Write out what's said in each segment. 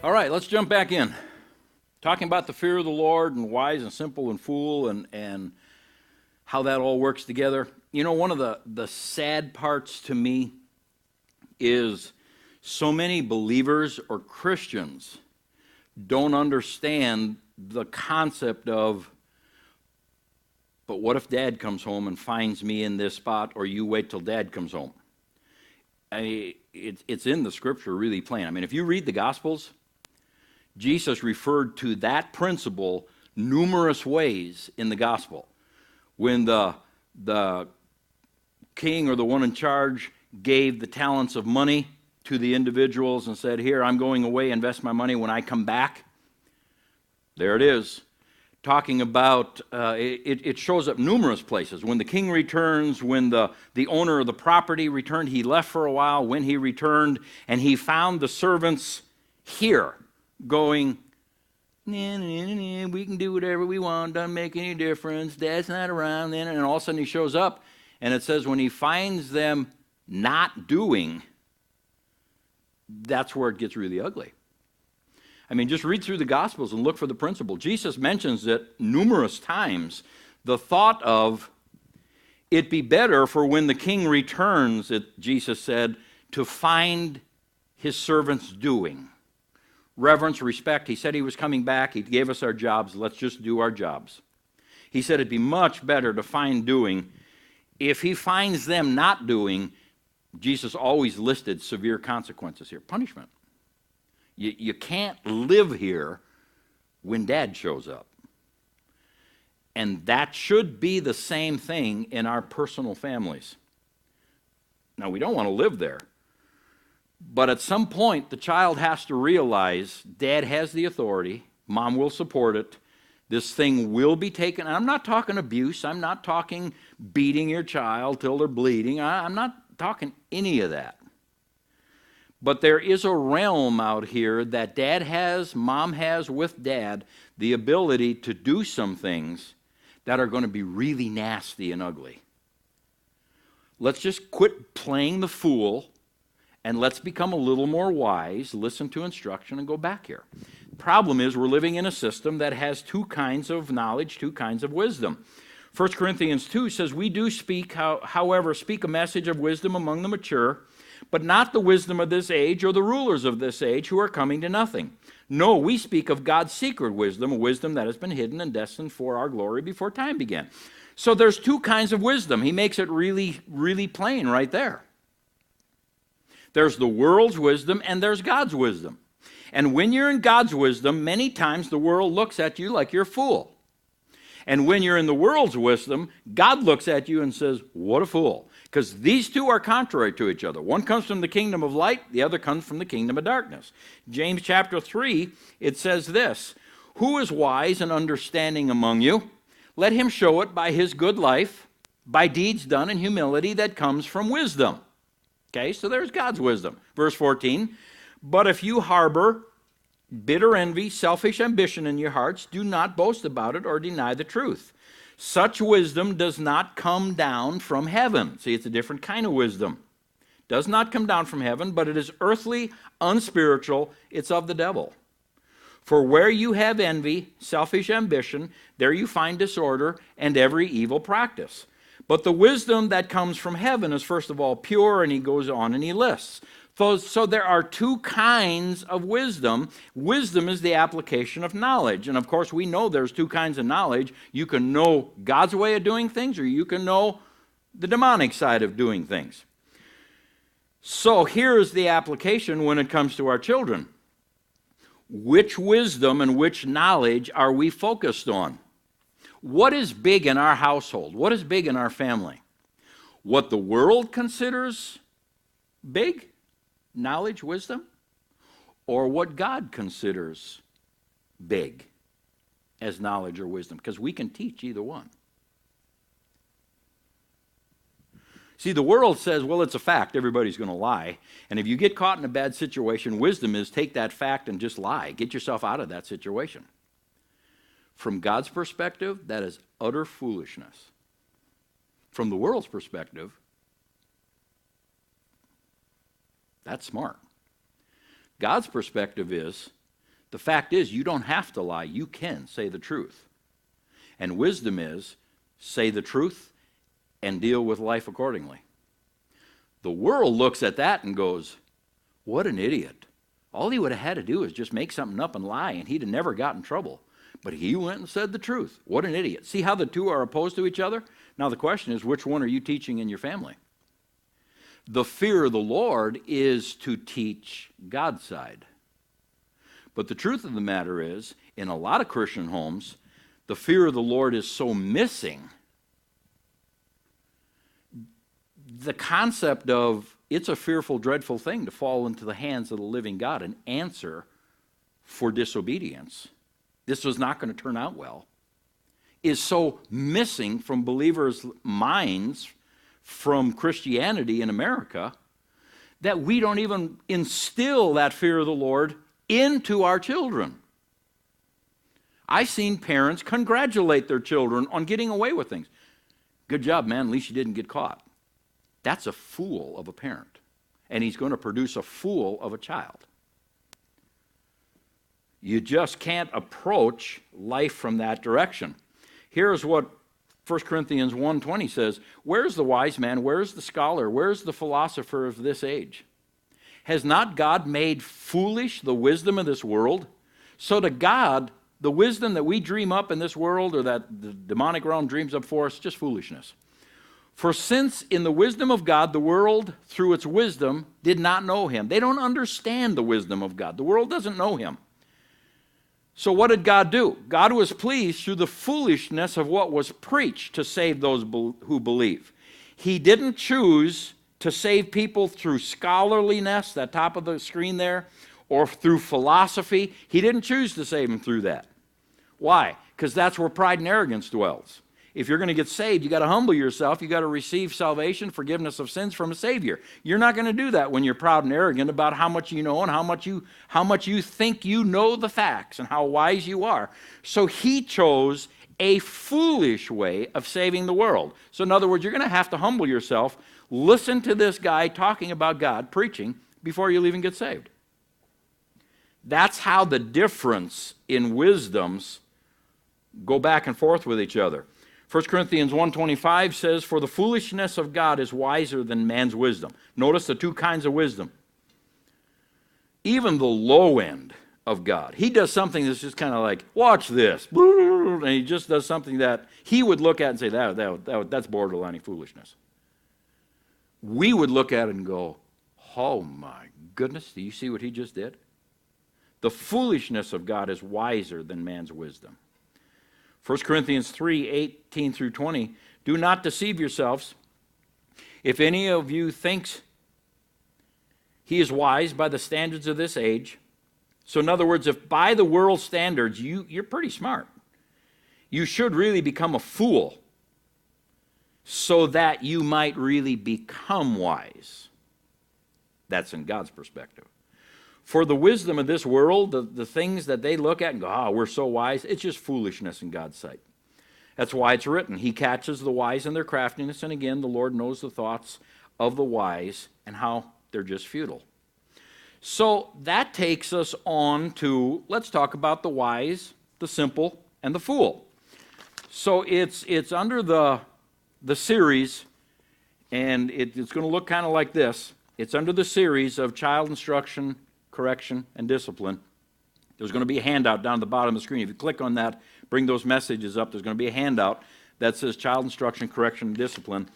All right, let's jump back in. Talking about the fear of the Lord and wise and simple and fool and how that all works together. You know, one of the sad parts to me is so many believers or Christians don't understand the concept of, but what if Dad comes home and finds me in this spot, or you wait till Dad comes home? It's in the Scripture really plain. I mean, if you read the Gospels, Jesus referred to that principle numerous ways in the Gospel. When the king or the one in charge gave the talents of money to the individuals and said, here, I'm going away, invest my money when I come back. There it is. Talking about, it shows up numerous places. When the king returns, when the owner of the property returned, he left for a while. When he returned, and he found the servants here going, nah, nah, nah, nah, we can do whatever we want, doesn't make any difference, Dad's not around then, and all of a sudden he shows up, and it says when he finds them not doing, that's where it gets really ugly. I mean, just read through the Gospels and look for the principle. Jesus mentions it numerous times, the thought of, it'd be better for when the king returns, Jesus said, to find his servants doing. Reverence, respect. He said he was coming back. He gave us our jobs. Let's just do our jobs. He said it'd be much better to find doing. If he finds them not doing, Jesus always listed severe consequences here. Punishment. You can't live here when Dad shows up. And that should be the same thing in our personal families. Now, we don't want to live there. But at some point, the child has to realize Dad has the authority, Mom will support it, this thing will be taken. I'm not talking abuse, I'm not talking beating your child till they're bleeding, I'm not talking any of that. But there is a realm out here that Dad has, Mom has with Dad, the ability to do some things that are going to be really nasty and ugly. Let's just quit playing the fool. And let's become a little more wise, listen to instruction, and go back here. The problem is we're living in a system that has two kinds of knowledge, two kinds of wisdom. 1 Corinthians 2 says, we do speak, however, speak a message of wisdom among the mature, but not the wisdom of this age or the rulers of this age who are coming to nothing. No, we speak of God's secret wisdom, a wisdom that has been hidden and destined for our glory before time began. So there's two kinds of wisdom. He makes it really, really plain right there. There's the world's wisdom and there's God's wisdom. And when you're in God's wisdom, many times the world looks at you like you're a fool. And when you're in the world's wisdom, God looks at you and says, what a fool. Because these two are contrary to each other. One comes from the kingdom of light, the other comes from the kingdom of darkness. James chapter 3, it says this, who is wise and understanding among you? Let him show it by his good life, by deeds done in humility that comes from wisdom. Okay, so there's God's wisdom. Verse 14, but if you harbor bitter envy, selfish ambition in your hearts, do not boast about it or deny the truth. Such wisdom does not come down from heaven. See, it's a different kind of wisdom. Does not come down from heaven, but it is earthly, unspiritual, it's of the devil. For where you have envy, selfish ambition, there you find disorder and every evil practice. But the wisdom that comes from heaven is first of all pure, and he goes on and he lists. So there are two kinds of wisdom. Wisdom is the application of knowledge. And of course, we know there's two kinds of knowledge. You can know God's way of doing things, or you can know the demonic side of doing things. So here's the application when it comes to our children. Which wisdom and which knowledge are we focused on? What is big in our household? What is big in our family? What the world considers big, knowledge, wisdom, or what God considers big as knowledge or wisdom? Because we can teach either one. See, the world says, well, it's a fact, everybody's going to lie. And if you get caught in a bad situation, wisdom is take that fact and just lie. Get yourself out of that situation. From God's perspective, that is utter foolishness. From the world's perspective, that's smart. God's perspective is The fact is, you don't have to lie. You can say the truth. And wisdom is, say the truth and deal with life accordingly. The world looks at that and goes, what an idiot. All he would have had to do is just make something up and lie, and he'd have never got in trouble. But he went and said the truth. What an idiot. See how the two are opposed to each other? Now the question is, which one are you teaching in your family? The fear of the Lord is to teach God's side. But the truth of the matter is, in a lot of Christian homes, the fear of the Lord is so missing. The concept of it's a fearful, dreadful thing to fall into the hands of the living God and answer for disobedience. This was not going to turn out well, is so missing from believers' minds, from Christianity in America, that we don't even instill that fear of the Lord into our children. I've seen parents congratulate their children on getting away with things. Good job, man, at least you didn't get caught. That's a fool of a parent, and he's going to produce a fool of a child. You just can't approach life from that direction. Here's what 1 Corinthians 1:20 says, where's the wise man, where's the scholar, where's the philosopher of this age? Has not God made foolish the wisdom of this world? So to God, the wisdom that we dream up in this world, or that the demonic realm dreams up for us, just foolishness. For since in the wisdom of God, the world, through its wisdom, did not know him. They don't understand the wisdom of God. The world doesn't know him. So what did God do? God was pleased through the foolishness of what was preached to save those who believe. He didn't choose to save people through scholarliness, that top of the screen there, or through philosophy. He didn't choose to save them through that. Why? Because that's where pride and arrogance dwells. If you're going to get saved, you got to humble yourself. You got to receive salvation, forgiveness of sins from a Savior. You're not going to do that when you're proud and arrogant about how much you know and how much you think you know the facts and how wise you are. So he chose a foolish way of saving the world. So in other words, you're going to have to humble yourself, listen to this guy talking about God, preaching, before you'll even get saved. That's how the difference in wisdoms go back and forth with each other. 1 Corinthians 1:25 says, for the foolishness of God is wiser than man's wisdom. Notice the two kinds of wisdom. Even the low end of God. He does something that's just kind of like, watch this. And he just does something that he would look at and say, that's borderline foolishness. We would look at it and go, oh my goodness, do you see what he just did? The foolishness of God is wiser than man's wisdom. 1 Corinthians 3:18 through 20, do not deceive yourselves. If any of you thinks he is wise by the standards of this age, so in other words, if by the world's standards you're pretty smart, you should really become a fool so that you might really become wise. That's in God's perspective. For the wisdom of this world, the things that they look at and go, we're so wise, it's just foolishness in God's sight. That's why it's written, he catches the wise in their craftiness, and again, the Lord knows the thoughts of the wise and how they're just futile. So that takes us on to, let's talk about the wise, the simple, and the fool. So it's under the series, and it's going to look kind of like this. It's under the series of child instruction, correction, and discipline. There's going to be a handout down at the bottom of the screen. If you click on that, bring those messages up, there's going to be a handout that says child instruction, correction, and discipline.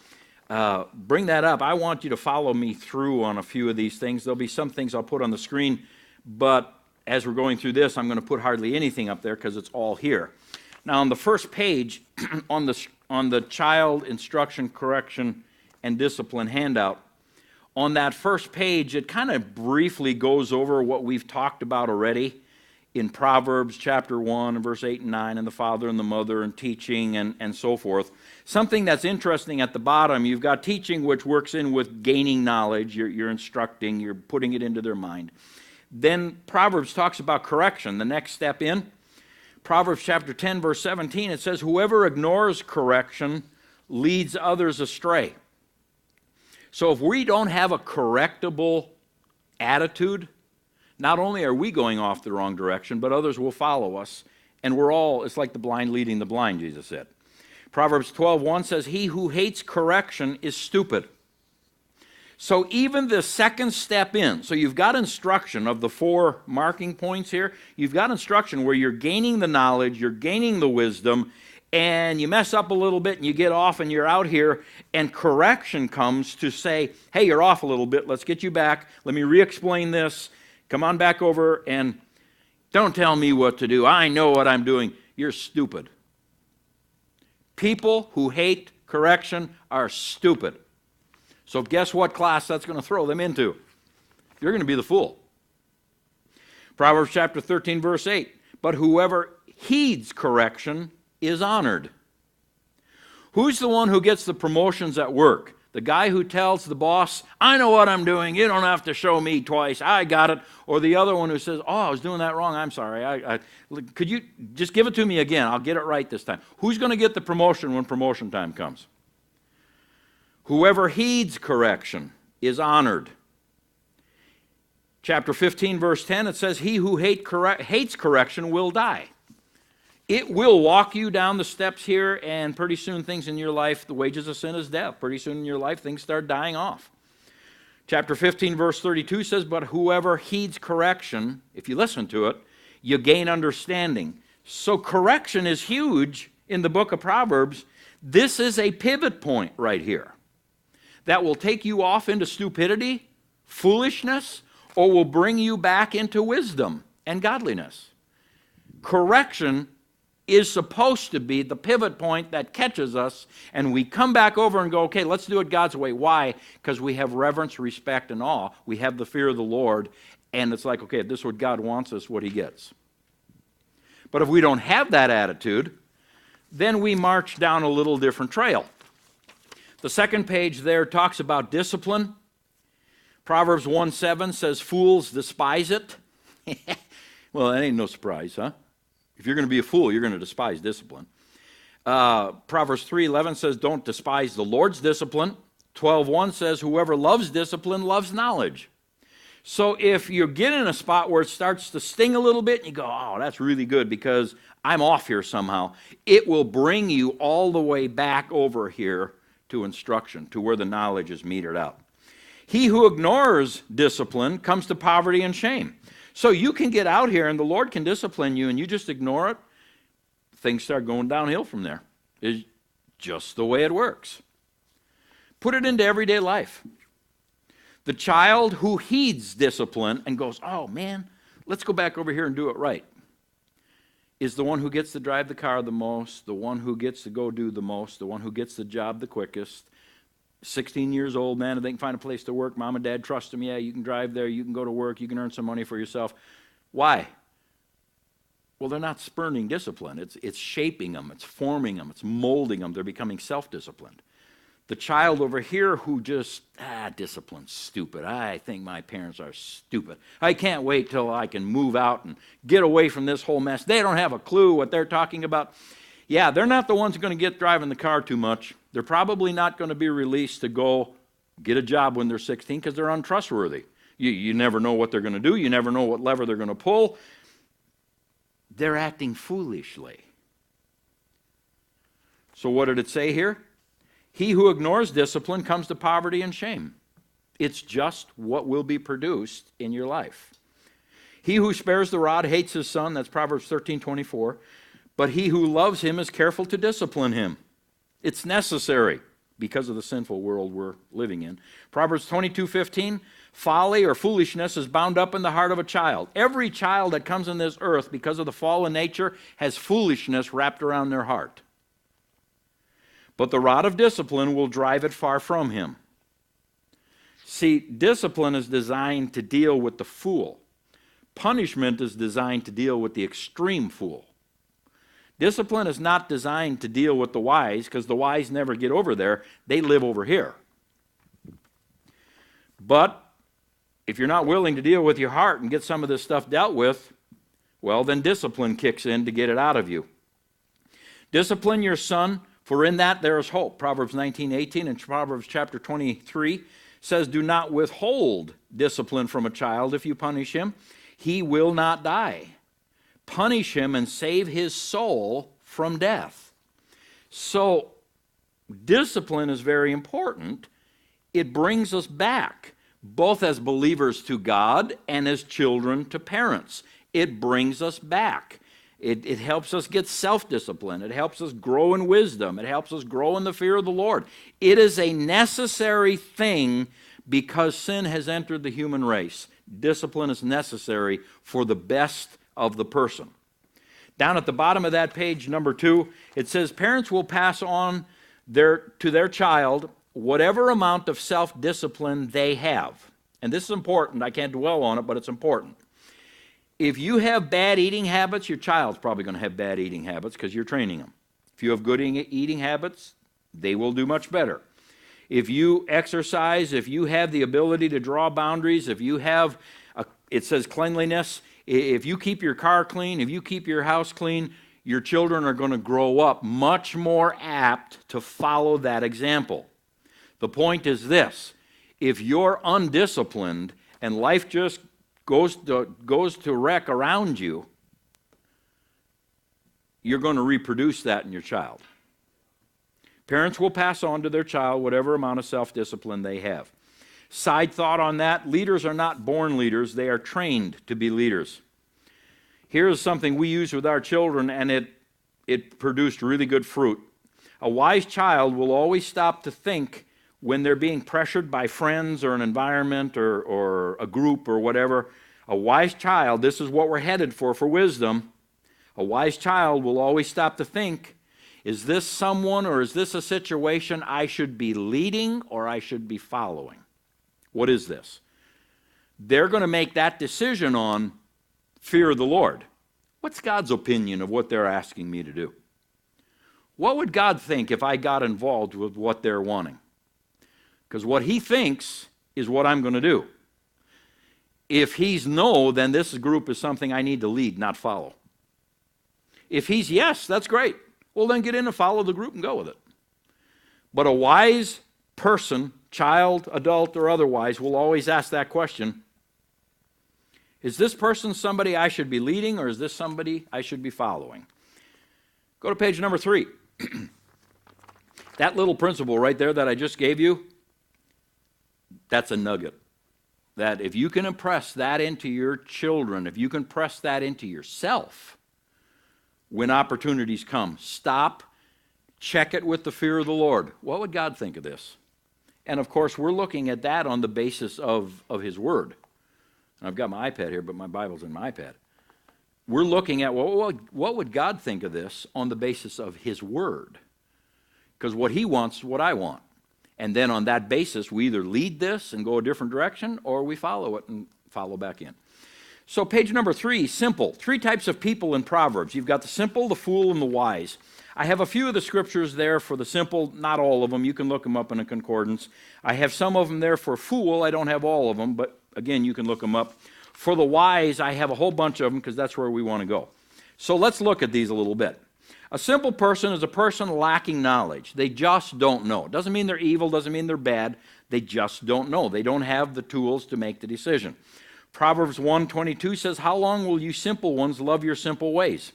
Bring that up. I want you to follow me through on a few of these things. There'll be some things I'll put on the screen, but as we're going through this, I'm going to put hardly anything up there because it's all here. Now, on the first page, on the child instruction, correction, and discipline handout, on that first page, it kind of briefly goes over what we've talked about already in Proverbs chapter 1, verse 8 and 9, and the father and the mother and teaching and so forth. Something that's interesting at the bottom, you've got teaching, which works in with gaining knowledge. You're instructing, you're putting it into their mind. Then Proverbs talks about correction, the next step in. Proverbs chapter 10, verse 17, it says, whoever ignores correction leads others astray. So if we don't have a correctable attitude, not only are we going off the wrong direction, but others will follow us. And we're all, it's like the blind leading the blind, Jesus said. Proverbs 12:1 says, he who hates correction is stupid. So even the second step in, so you've got instruction of the 4 marking points here. You've got instruction where you're gaining the knowledge, you're gaining the wisdom, and you mess up a little bit and you get off and you're out here, and correction comes to say, hey, you're off a little bit, let's get you back, let me re-explain this, come on back over, and don't tell me what to do, I know what I'm doing. You're stupid. People who hate correction are stupid. So guess what class that's going to throw them into? You're going to be the fool. Proverbs chapter 13, verse 8. But whoever heeds correction is honored. Who's the one who gets the promotions at work? The guy who tells the boss, I know what I'm doing, you don't have to show me twice, I got it. Or the other one who says, oh, I was doing that wrong, I'm sorry. Could you just give it to me again? I'll get it right this time. Who's going to get the promotion when promotion time comes? Whoever heeds correction is honored. Chapter 15, verse 10, it says, he who hates correction will die. It will walk you down the steps here, and pretty soon things in your life, the wages of sin is death. Pretty soon in your life, things start dying off. Chapter 15, verse 32 says, but whoever heeds correction, if you listen to it, you gain understanding. So correction is huge in the book of Proverbs. This is a pivot point right here that will take you off into stupidity, foolishness, or will bring you back into wisdom and godliness. Correction is supposed to be the pivot point that catches us, and we come back over and go, okay, let's do it God's way. Why? Because we have reverence, respect, and awe. We have the fear of the Lord, and it's like, okay, if this is what God wants us, what he gets. But if we don't have that attitude, then we march down a little different trail. The second page there talks about discipline. Proverbs 1:7 says, fools despise it. Well, that ain't no surprise, huh? If you're going to be a fool, you're going to despise discipline. Proverbs 3:11 says, don't despise the Lord's discipline. 12:1 says, whoever loves discipline loves knowledge. So if you get in a spot where it starts to sting a little bit, and you go, oh, that's really good because I'm off here somehow, it will bring you all the way back over here to instruction, to where the knowledge is metered out. He who ignores discipline comes to poverty and shame. So you can get out here and the Lord can discipline you and you just ignore it, things start going downhill from there. It's just the way it works. Put it into everyday life. The child who heeds discipline and goes, oh man, let's go back over here and do it right, is the one who gets to drive the car the most, the one who gets to go do the most, the one who gets the job the quickest. 16 years old, man, if they can find a place to work, mom and dad trust them, yeah, you can drive there, you can go to work, you can earn some money for yourself. Why? Well, they're not spurning discipline. It's shaping them, it's forming them, it's molding them. They're becoming self-disciplined. The child over here who just, discipline's stupid. I think my parents are stupid. I can't wait till I can move out and get away from this whole mess. They don't have a clue what they're talking about. Yeah, they're not the ones going to get driving the car too much. They're probably not going to be released to go get a job when they're 16 because they're untrustworthy. You never know what they're going to do. You never know what lever they're going to pull. They're acting foolishly. So what did it say here? He who ignores discipline comes to poverty and shame. It's just what will be produced in your life. He who spares the rod hates his son. That's Proverbs 13:24. But he who loves him is careful to discipline him. It's necessary because of the sinful world we're living in. Proverbs 22:15. Folly or foolishness is bound up in the heart of a child. Every child that comes on this earth because of the fallen nature has foolishness wrapped around their heart. But the rod of discipline will drive it far from him. See, discipline is designed to deal with the fool. Punishment is designed to deal with the extreme fool. Discipline is not designed to deal with the wise, because the wise never get over there. They live over here. But if you're not willing to deal with your heart and get some of this stuff dealt with, well, then discipline kicks in to get it out of you. Discipline your son, for in that there is hope. Proverbs 19:18 and Proverbs chapter 23 says, do not withhold discipline from a child if you punish him. he will not die. Punish him and save his soul from death. So, discipline is very important. It brings us back, both as believers to God and as children to parents. It brings us back. It helps us get self-discipline. It helps us grow in wisdom. It helps us grow in the fear of the Lord. It is a necessary thing because sin has entered the human race. Discipline is necessary for the best of the person. Down at the bottom of that page, number 2, it says, parents will pass on to their child whatever amount of self-discipline they have. And this is important. I can't dwell on it, but it's important. If you have bad eating habits, your child's probably going to have bad eating habits because you're training them. If you have good eating habits, they will do much better. If you exercise, if you have the ability to draw boundaries, if you have, it says cleanliness, if you keep your car clean, if you keep your house clean, your children are going to grow up much more apt to follow that example. The point is this: if you're undisciplined and life just goes to wreck around you, you're going to reproduce that in your child. Parents will pass on to their child whatever amount of self-discipline they have. Side thought on that: leaders are not born leaders, they are trained to be leaders. Here's something we use with our children, and it produced really good fruit. A wise child will always stop to think when they're being pressured by friends or an environment or a group or whatever. A wise child, this is what we're headed for wisdom. A wise child will always stop to think, is this someone or is this a situation I should be leading or I should be following? What is this? They're going to make that decision on fear of the Lord. What's God's opinion of what they're asking me to do? What would God think if I got involved with what they're wanting? Because what he thinks is what I'm going to do. If he's no, then this group is something I need to lead, not follow. If he's yes, that's great. Well, then get in and follow the group and go with it. But a wise person, child, adult, or otherwise, will always ask that question: is this person somebody I should be leading, or is this somebody I should be following? Go to page number 3. That little principle right there that I just gave you, that's a nugget. That if you can impress that into your children, if you can press that into yourself, when opportunities come, stop, check it with the fear of the Lord. What would God think of this? And of course, we're looking at that on the basis of His Word. And I've got my iPad here, but my Bible's in my iPad. We're looking at, well, what would God think of this on the basis of His Word? Because what He wants is what I want. And then on that basis, we either lead this and go a different direction, or we follow it and follow back in. So page number 3, simple. 3 types of people in Proverbs. You've got the simple, the fool, and the wise. I have a few of the scriptures there for the simple, not all of them. You can look them up in a concordance. I have some of them there for fool. I don't have all of them, but again, you can look them up. For the wise, I have a whole bunch of them because that's where we want to go. So let's look at these a little bit. A simple person is a person lacking knowledge. They just don't know. Doesn't mean they're evil, doesn't mean they're bad. They just don't know. They don't have the tools to make the decision. Proverbs 1:22 says, how long will you simple ones love your simple ways?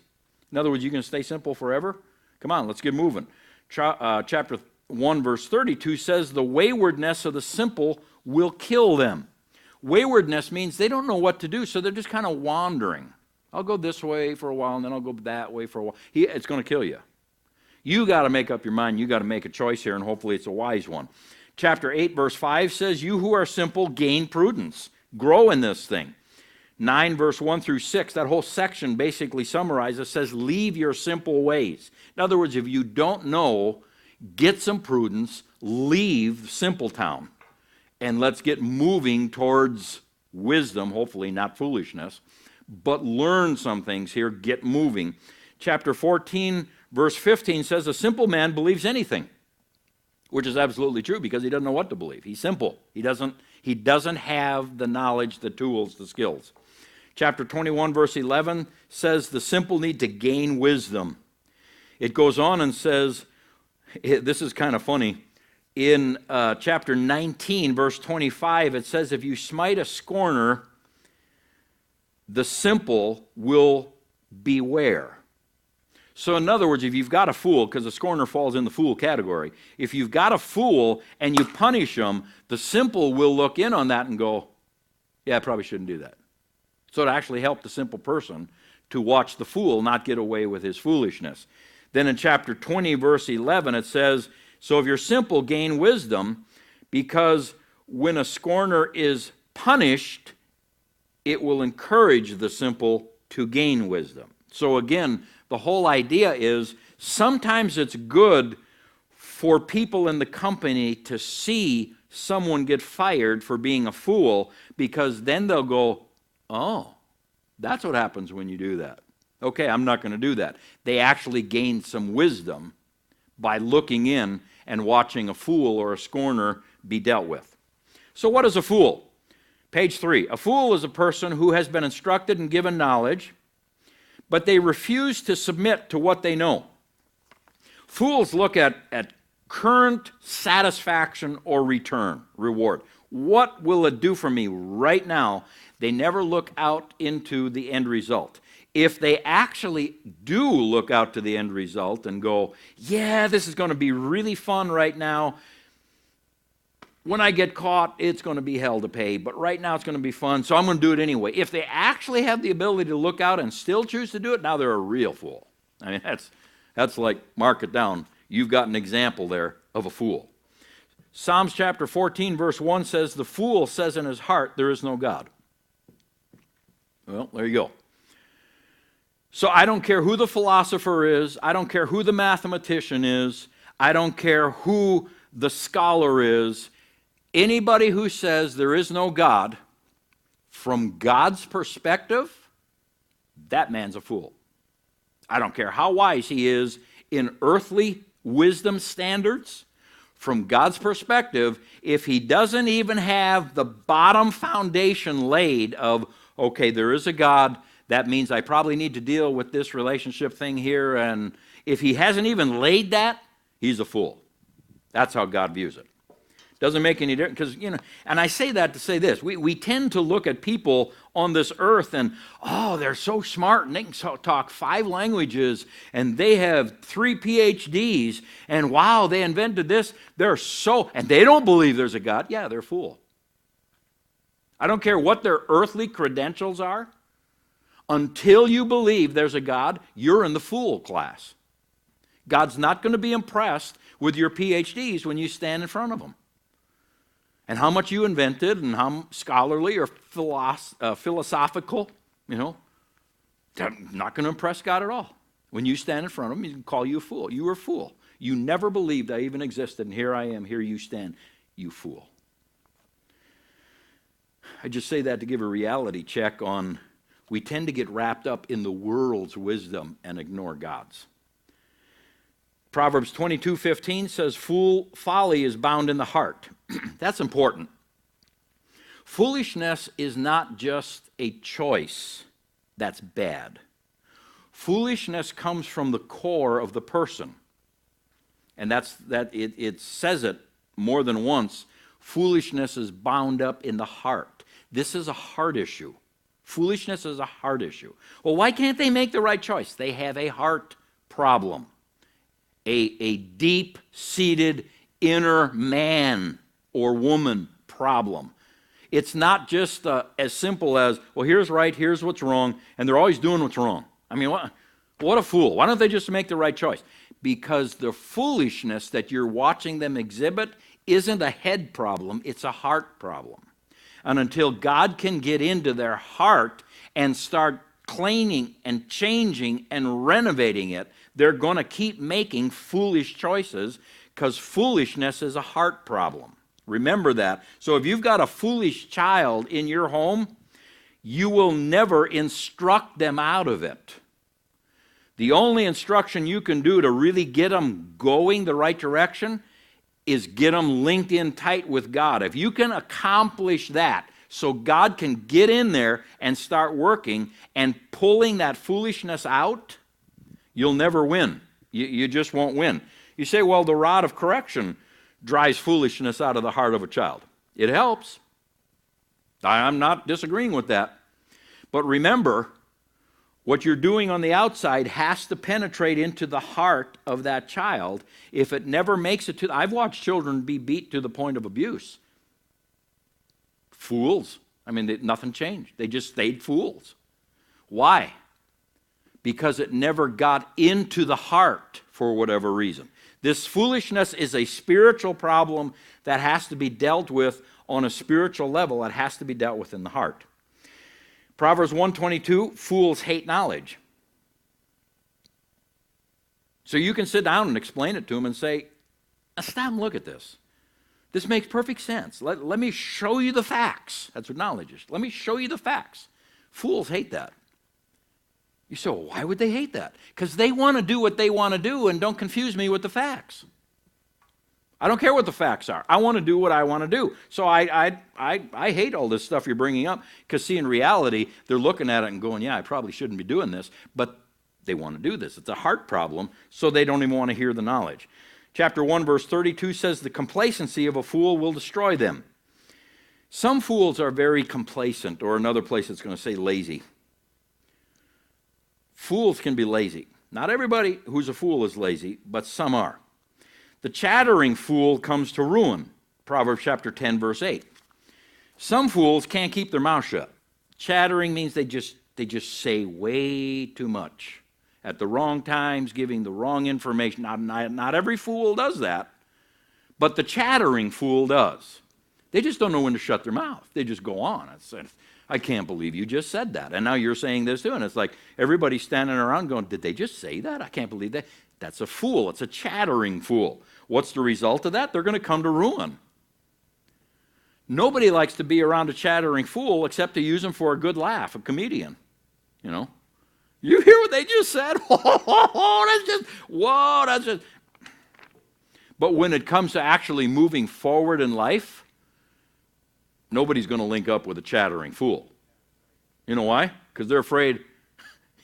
In other words, you going to stay simple forever? Come on, let's get moving. Chapter 1, verse 32 says, the waywardness of the simple will kill them. Waywardness means they don't know what to do, so they're just kind of wandering. I'll go this way for a while, and then I'll go that way for a while. It's going to kill you. You got to make up your mind. You got to make a choice here, and hopefully it's a wise one. Chapter 8, verse 5 says, you who are simple gain prudence. Grow in this thing. 9, verse 1 through 6, that whole section basically summarizes, says, leave your simple ways. In other words, if you don't know, get some prudence, leave simple town, and let's get moving towards wisdom, hopefully not foolishness, but learn some things here, get moving. Chapter 14, verse 15 says, a simple man believes anything, which is absolutely true because he doesn't know what to believe. He's simple. He doesn't have the knowledge, the tools, the skills. Chapter 21, verse 11 says the simple need to gain wisdom. It goes on and says, this is kind of funny, in chapter 19, verse 25, it says, if you smite a scorner, the simple will beware. So in other words, if you've got a fool, because a scorner falls in the fool category, if you've got a fool and you punish them, the simple will look in on that and go, yeah, I probably shouldn't do that. So it actually helped the simple person to watch the fool not get away with his foolishness. Then in chapter 20, verse 11, it says, so if you're simple, gain wisdom, because when a scorner is punished, it will encourage the simple to gain wisdom. So again, the whole idea is sometimes it's good for people in the company to see someone get fired for being a fool, because then they'll go, oh, that's what happens when you do that. Okay, I'm not going to do that. They actually gain some wisdom by looking in and watching a fool or a scorner be dealt with. So what is a fool? Page 3. A fool is a person who has been instructed and given knowledge, but they refuse to submit to what they know. Fools look at current satisfaction or reward. What will it do for me right now? They never look out into the end result. If they actually do look out to the end result and go, yeah, this is going to be really fun right now. When I get caught, it's going to be hell to pay, but right now it's going to be fun, so I'm going to do it anyway. If they actually have the ability to look out and still choose to do it, now they're a real fool. I mean, that's like, mark it down. You've got an example there of a fool. Psalms chapter 14, verse 1 says, the fool says in his heart, there is no God. Well, there you go. So I don't care who the philosopher is. I don't care who the mathematician is. I don't care who the scholar is. Anybody who says there is no God, from God's perspective, that man's a fool. I don't care how wise he is in earthly wisdom standards. From God's perspective, if he doesn't even have the bottom foundation laid of, okay, there is a God, that means I probably need to deal with this relationship thing here, and if he hasn't even laid that, he's a fool. That's how God views it. Doesn't make any difference, because, and I say that to say this. We tend to look at people on this earth and, oh, they're so smart and they can talk 5 languages and they have 3 PhDs and wow, they invented this. And they don't believe there's a God. Yeah, they're a fool. I don't care what their earthly credentials are. Until you believe there's a God, you're in the fool class. God's not going to be impressed with your PhDs when you stand in front of him. And how much you invented and how scholarly or philosophical, they're not going to impress God at all. When you stand in front of him, he can call you a fool. You were a fool. You never believed I even existed, and here I am, here you stand, you fool. I just say that to give a reality check on, we tend to get wrapped up in the world's wisdom and ignore God's. Proverbs 22:15 says, folly is bound in the heart. That's important. Foolishness is not just a choice that's bad. Foolishness comes from the core of the person. And it says it more than once. Foolishness is bound up in the heart. This is a heart issue. Foolishness is a heart issue. Well, why can't they make the right choice? They have a heart problem. A deep-seated inner man or woman problem. It's not just as simple as, well, here's right, here's what's wrong, and they're always doing what's wrong. I mean, what a fool. Why don't they just make the right choice? Because the foolishness that you're watching them exhibit isn't a head problem, it's a heart problem. And until God can get into their heart and start cleaning and changing and renovating it, they're going to keep making foolish choices, because foolishness is a heart problem. Remember that. So if you've got a foolish child in your home, you will never instruct them out of it. The only instruction you can do to really get them going the right direction is get them linked in tight with God. If you can accomplish that, so God can get in there and start working and pulling that foolishness out, you'll never win. You just won't win. You say, well, the rod of correction drives foolishness out of the heart of a child. It helps. I'm not disagreeing with that. But remember, what you're doing on the outside has to penetrate into the heart of that child. If it never makes it to... I've watched children be beat to the point of abuse. Fools. I mean, nothing changed. They just stayed fools. Why? Because it never got into the heart for whatever reason. This foolishness is a spiritual problem that has to be dealt with on a spiritual level. It has to be dealt with in the heart. Proverbs 1:22, fools hate knowledge. So you can sit down and explain it to them and say, now stop and look at this. This makes perfect sense. Let me show you the facts. That's what knowledge is. Let me show you the facts. Fools hate that. You say, well, why would they hate that? Because they want to do what they want to do, and don't confuse me with the facts. I don't care what the facts are. I want to do what I want to do. So I hate all this stuff you're bringing up, because see, in reality, they're looking at it and going, yeah, I probably shouldn't be doing this, but they want to do this. It's a heart problem, so they don't even want to hear the knowledge. Chapter 1, verse 32 says, the complacency of a fool will destroy them. Some fools are very complacent, or another place it's going to say lazy. Fools can be lazy. Not everybody who's a fool is lazy, but some are. The chattering fool comes to ruin. Proverbs chapter 10, verse 8. Some fools can't keep their mouth shut. Chattering means they just say way too much at the wrong times, giving the wrong information. Not every fool does that, but the chattering fool does. They just don't know when to shut their mouth. They just go on. I can't believe you just said that. And now you're saying this too. And it's like everybody's standing around going, did they just say that? I can't believe that. That's a fool. It's a chattering fool. What's the result of that? They're going to come to ruin. Nobody likes to be around a chattering fool except to use him for a good laugh, a comedian. You know? You hear what they just said? That's just... But when it comes to actually moving forward in life, nobody's going to link up with a chattering fool. You know why? Because they're afraid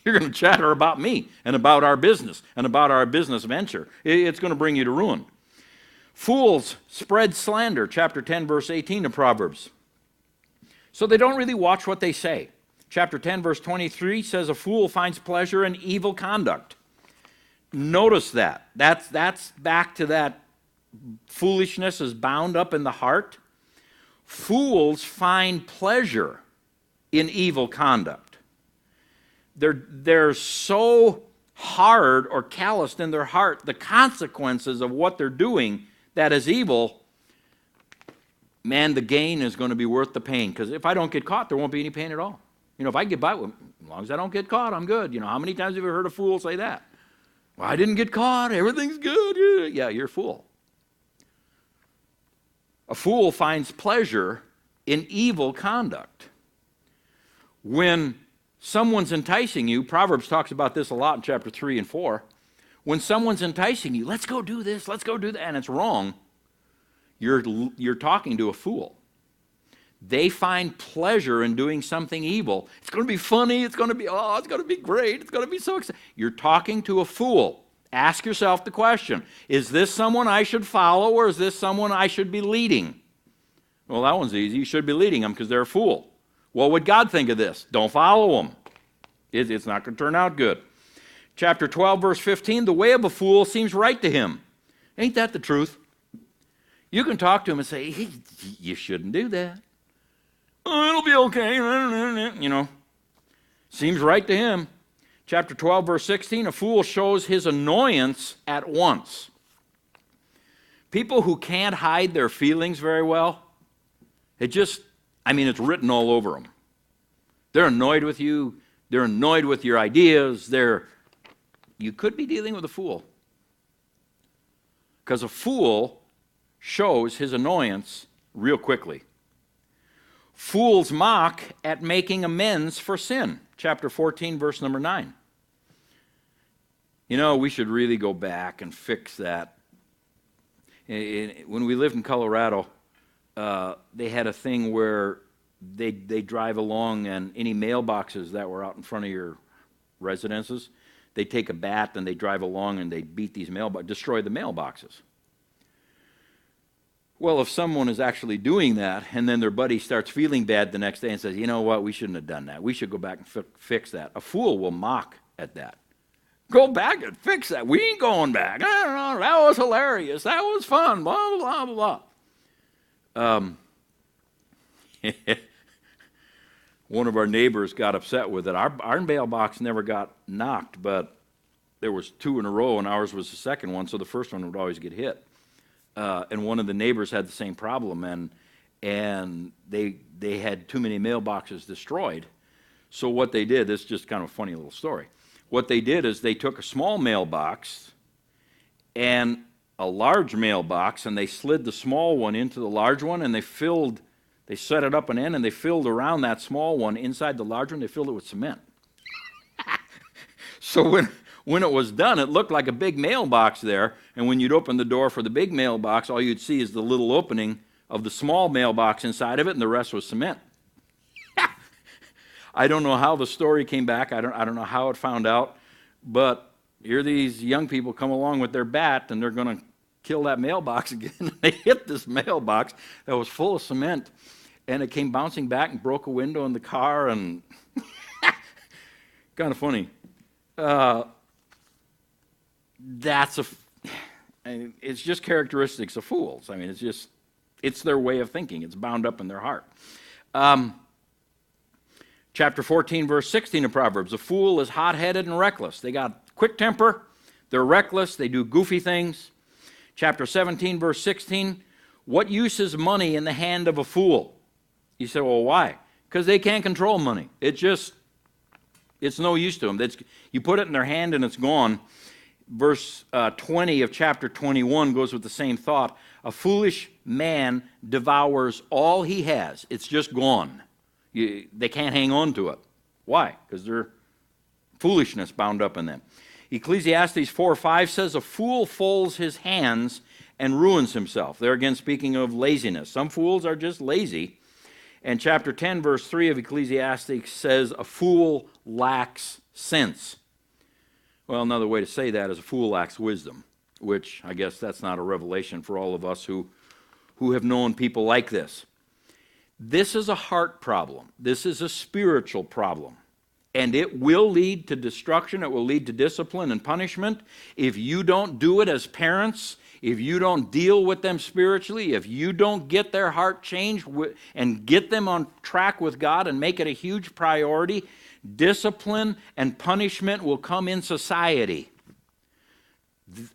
you're going to chatter about me and about our business and about our business venture. It's going to bring you to ruin. Fools spread slander, chapter 10, verse 18 of Proverbs. So they don't really watch what they say. Chapter 10, verse 23 says, a fool finds pleasure in evil conduct. Notice that. That's back to that foolishness is bound up in the heart. Fools find pleasure in evil conduct. They're so hard or calloused in their heart, the consequences of what they're doing that is evil, man, the gain is going to be worth the pain. Because if I don't get caught, there won't be any pain at all. You know, if I get by, well, as long as I don't get caught, I'm good. You know, how many times have you heard a fool say that? Well, I didn't get caught. Everything's good. Yeah, you're a fool. A fool finds pleasure in evil conduct. When someone's enticing you, Proverbs talks about this a lot in chapter 3 and 4. When someone's enticing you, let's go do this, let's go do that, and it's wrong, you're talking to a fool. They find pleasure in doing something evil. It's going to be funny, it's going to be great, it's going to be so exciting. You're talking to a fool. Ask yourself the question, is this someone I should follow or is this someone I should be leading? Well, that one's easy. You should be leading them because they're a fool. What would God think of this? Don't follow them. It's not going to turn out good. Chapter 12, verse 15, the way of a fool seems right to him. Ain't that the truth? You can talk to him and say, hey, you shouldn't do that. Oh, it'll be okay. You know, seems right to him. Chapter 12, verse 16, a fool shows his annoyance at once. People who can't hide their feelings very well, it's written all over them. They're annoyed with you. They're annoyed with your ideas. You could be dealing with a fool. Because a fool shows his annoyance real quickly. Fools mock at making amends for sin. Chapter 14, verse number 9. You know, we should really go back and fix that. When we lived in Colorado, they had a thing where they drive along and any mailboxes that were out in front of your residences, they take a bat and they drive along and they beat these destroy the mailboxes. Well, if someone is actually doing that and then their buddy starts feeling bad the next day and says, you know what, we shouldn't have done that. We should go back and fix that. A fool will mock at that. Go back and fix that. We ain't going back. I don't know. That was hilarious. That was fun. Blah, blah, blah, blah. One of our neighbors got upset with it. Our mailbox never got knocked, but there was 2 in a row, and ours was the second one, so the first one would always get hit. And one of the neighbors had the same problem, and they had too many mailboxes destroyed. So what they did, this is just kind of a funny little story. What they did is they took a small mailbox and a large mailbox, and they slid the small one into the large one, and they set it up an end, and they filled around that small one inside the large one, they filled it with cement. So when it was done, it looked like a big mailbox there, and when you'd open the door for the big mailbox, all you'd see is the little opening of the small mailbox inside of it, and the rest was cement. I don't know how the story came back. I don't know how it found out, but here these young people come along with their bat, and they're going to kill that mailbox again. And they hit this mailbox that was full of cement, and it came bouncing back and broke a window in the car, and kind of funny. It's just characteristics of fools. I mean, it's their way of thinking. It's bound up in their heart. Chapter 14, verse 16 of Proverbs, a fool is hot-headed and reckless. They got quick temper, they're reckless, they do goofy things. Chapter 17, verse 16, what use is money in the hand of a fool? You say, well, why? Because they can't control money. It's no use to them. You put it in their hand and it's gone. Verse 20 of chapter 21 goes with the same thought. A foolish man devours all he has. It's just gone. They can't hang on to it. Why? Because there's foolishness bound up in them. Ecclesiastes 4:5 says, a fool folds his hands and ruins himself. They're again speaking of laziness. Some fools are just lazy. And chapter 10, verse 3 of Ecclesiastes says, a fool lacks sense. Well, another way to say that is a fool lacks wisdom, which I guess that's not a revelation for all of us who have known people like this. This is a heart problem. This is a spiritual problem. And it will lead to destruction. It will lead to discipline and punishment. If you don't do it as parents, if you don't deal with them spiritually, if you don't get their heart changed and get them on track with God and make it a huge priority, discipline and punishment will come in society.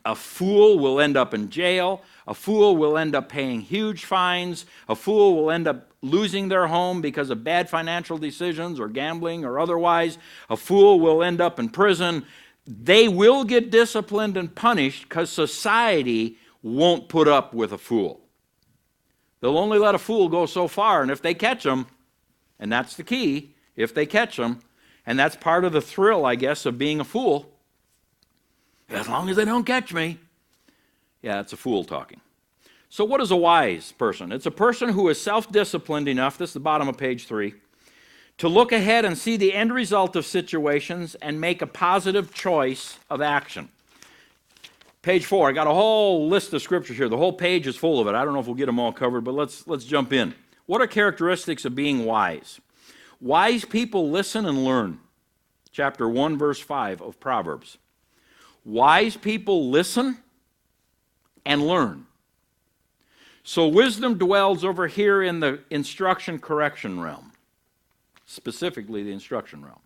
A fool will end up in jail. A fool will end up paying huge fines. A fool will end up losing their home because of bad financial decisions or gambling or otherwise. A fool will end up in prison. They will get disciplined and punished because society won't put up with a fool. They'll only let a fool go so far, and if they catch them, and that's the key, if they catch them, and that's part of the thrill, I guess, of being a fool, as long as they don't catch me. Yeah, it's a fool talking. So what is a wise person? It's a person who is self-disciplined enough, this is the bottom of page 3, to look ahead and see the end result of situations and make a positive choice of action. Page 4, I got a whole list of scriptures here. The whole page is full of it. I don't know if we'll get them all covered, but let's jump in. What are characteristics of being wise? Wise people listen and learn. Chapter 1, verse 5 of Proverbs. Wise people listen and learn. So wisdom dwells over here in the instruction correction realm, specifically the instruction realm.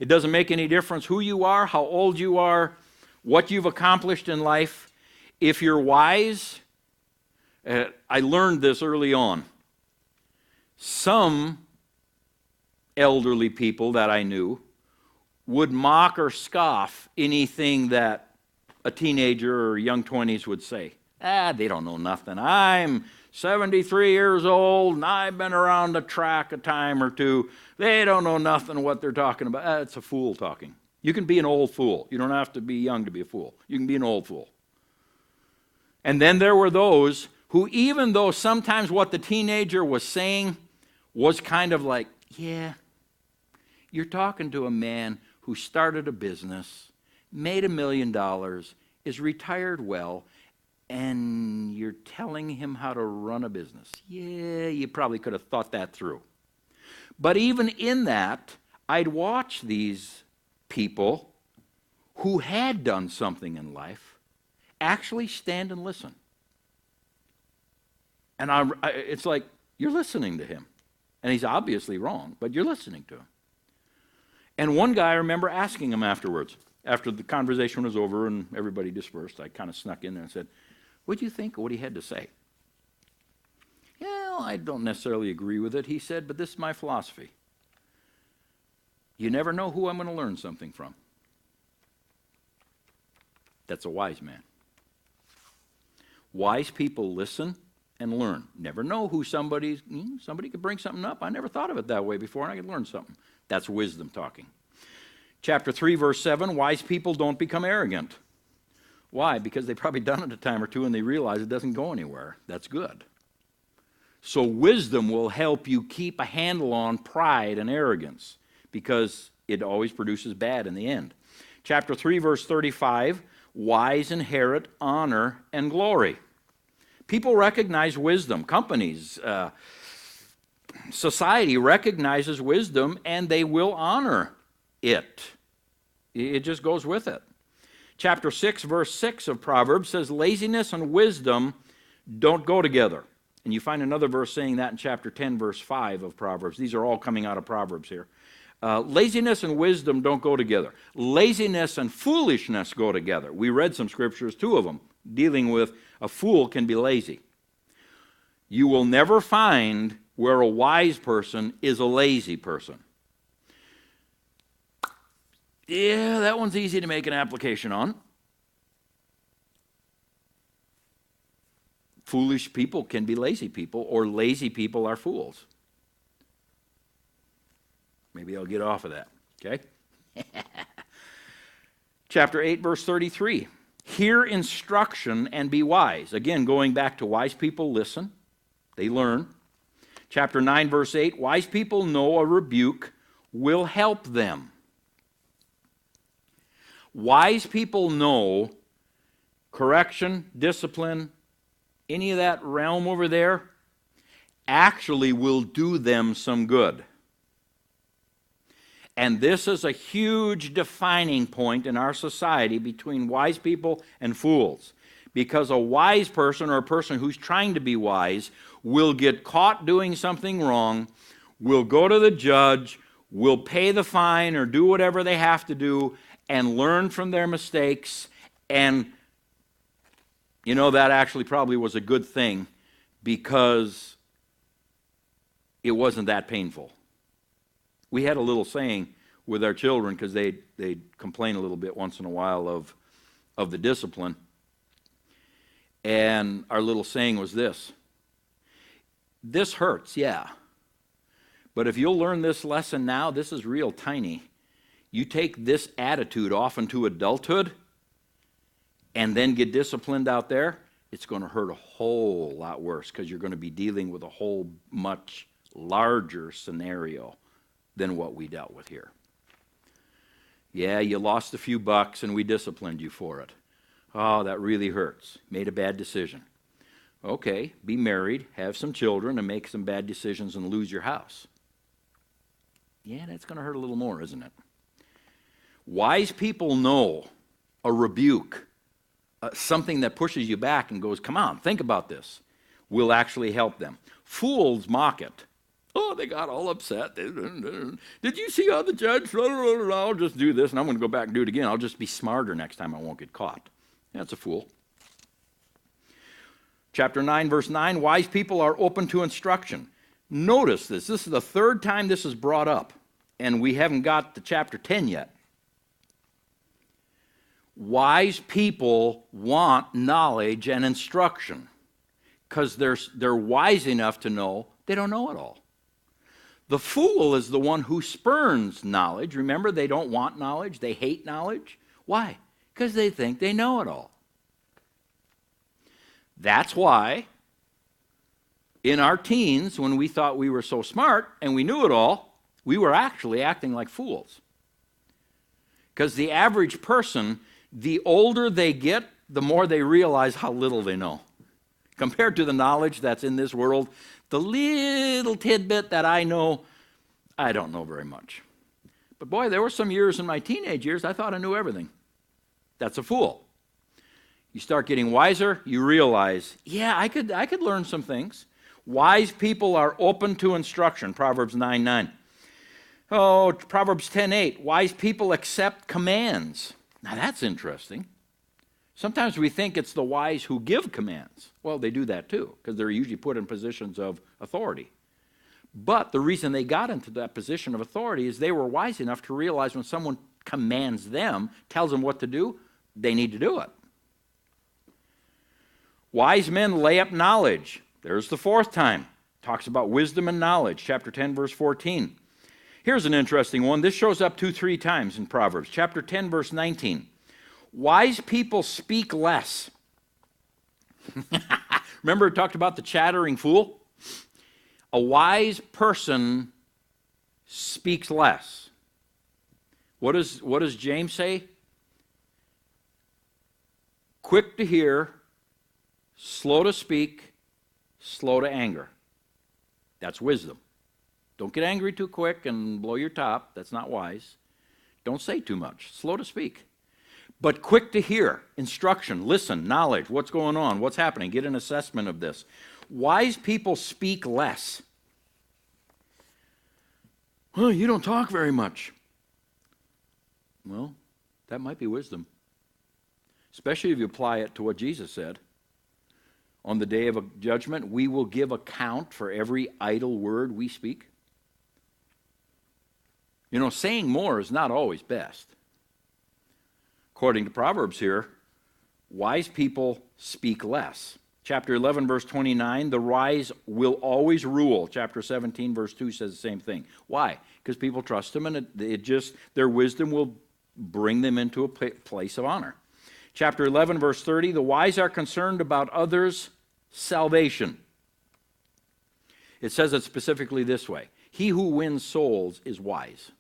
It doesn't make any difference who you are, how old you are, what you've accomplished in life. If you're wise, I learned this early on. Some elderly people that I knew would mock or scoff anything that a teenager or young 20s would say. They don't know nothing. I'm 73 years old, and I've been around the track a time or two. They don't know nothing what they're talking about. It's a fool talking. You can be an old fool. You don't have to be young to be a fool. You can be an old fool. And then there were those who, even though sometimes what the teenager was saying was kind of like, yeah, you're talking to a man who started a business, made $1 million, is retired well, and you're telling him how to run a business. Yeah, you probably could have thought that through. But even in that, I'd watch these people who had done something in life actually stand and listen. And it's like, you're listening to him. And he's obviously wrong, but you're listening to him. And one guy, I remember asking him afterwards, after the conversation was over and everybody dispersed, I kind of snuck in there and said, "What do you think of what he had to say?" "Yeah, I don't necessarily agree with it," he said, "but this is my philosophy. You never know who I'm going to learn something from." That's a wise man. Wise people listen and learn. Never know who somebody could bring something up. I never thought of it that way before, and I could learn something. That's wisdom talking. Chapter 3, verse 7, wise people don't become arrogant. Why? Because they've probably done it a time or two and they realize it doesn't go anywhere. That's good. So wisdom will help you keep a handle on pride and arrogance because it always produces bad in the end. Chapter 3, verse 35, wise inherit honor and glory. People recognize wisdom. Companies, society recognizes wisdom and they will honor it. It just goes with it. Chapter 6, verse 6 of Proverbs says, laziness and wisdom don't go together. And you find another verse saying that in chapter 10, verse 5 of Proverbs. These are all coming out of Proverbs here. Laziness and wisdom don't go together. Laziness and foolishness go together. We read some scriptures, two of them, dealing with a fool can be lazy. You will never find where a wise person is a lazy person. Yeah, that one's easy to make an application on. Foolish people can be lazy people, or lazy people are fools. Maybe I'll get off of that, okay? Chapter 8, verse 33. Hear instruction and be wise. Again, going back to wise people listen, they learn. Chapter 9, verse 8. Wise people know a rebuke will help them. Wise people know correction, discipline, any of that realm over there actually will do them some good. And this is a huge defining point in our society between wise people and fools. Because a wise person, or a person who's trying to be wise, will get caught doing something wrong, will go to the judge, will pay the fine or do whatever they have to do, and learn from their mistakes. And, that actually probably was a good thing because it wasn't that painful. We had a little saying with our children because they'd complain a little bit once in a while of the discipline. And our little saying was this: this hurts, yeah. But if you'll learn this lesson now, this is real tiny. You take this attitude off into adulthood and then get disciplined out there, it's going to hurt a whole lot worse because you're going to be dealing with a whole much larger scenario than what we dealt with here. Yeah, you lost a few bucks and we disciplined you for it. Oh, that really hurts. Made a bad decision. Okay, be married, have some children, and make some bad decisions and lose your house. Yeah, that's going to hurt a little more, isn't it? Wise people know a rebuke, something that pushes you back and goes, come on, think about this, will actually help them. Fools mock it. Oh, they got all upset. Did you see how the judge, I'll just do this and I'm going to go back and do it again. I'll just be smarter next time. I won't get caught. That's a fool. Chapter 9, verse 9, wise people are open to instruction. Notice this. This is the third time this is brought up, and we haven't got to chapter 10 yet. Wise people want knowledge and instruction because they're wise enough to know they don't know it all. The fool is the one who spurns knowledge. Remember, they don't want knowledge. They hate knowledge. Why? Because they think they know it all. That's why in our teens, when we thought we were so smart and we knew it all, we were actually acting like fools. Because the average person, the older they get, the more they realize how little they know. Compared to the knowledge that's in this world, the little tidbit that I know, I don't know very much. But boy, there were some years in my teenage years I thought I knew everything. That's a fool. You start getting wiser, you realize, yeah, I could learn some things. Wise people are open to instruction, Proverbs 9:9. Oh, Proverbs 10:8, wise people accept commands. Now that's interesting. Sometimes we think it's the wise who give commands. Well, they do that too, because they're usually put in positions of authority. But the reason they got into that position of authority is they were wise enough to realize when someone commands them, tells them what to do, they need to do it. Wise men lay up knowledge. There's the fourth time. Talks about wisdom and knowledge, chapter 10, verse 14. Here's an interesting one. This shows up 2-3 times in Proverbs. Chapter 10, verse 19. Wise people speak less. Remember it talked about the chattering fool? A wise person speaks less. What does James say? Quick to hear, slow to speak, slow to anger. That's wisdom. Don't get angry too quick and blow your top. That's not wise. Don't say too much. Slow to speak. But quick to hear, instruction, listen, knowledge, what's going on, what's happening, get an assessment of this. Wise people speak less. Well, you don't talk very much. Well, that might be wisdom. Especially if you apply it to what Jesus said. On the day of judgment, we will give account for every idle word we speak. You know, saying more is not always best. According to Proverbs here, wise people speak less. Chapter 11, verse 29, the wise will always rule. Chapter 17, verse 2 says the same thing. Why? Because people trust them, and their wisdom will bring them into a place of honor. Chapter 11, verse 30, the wise are concerned about others' salvation. It says it specifically this way. He who wins souls is wise.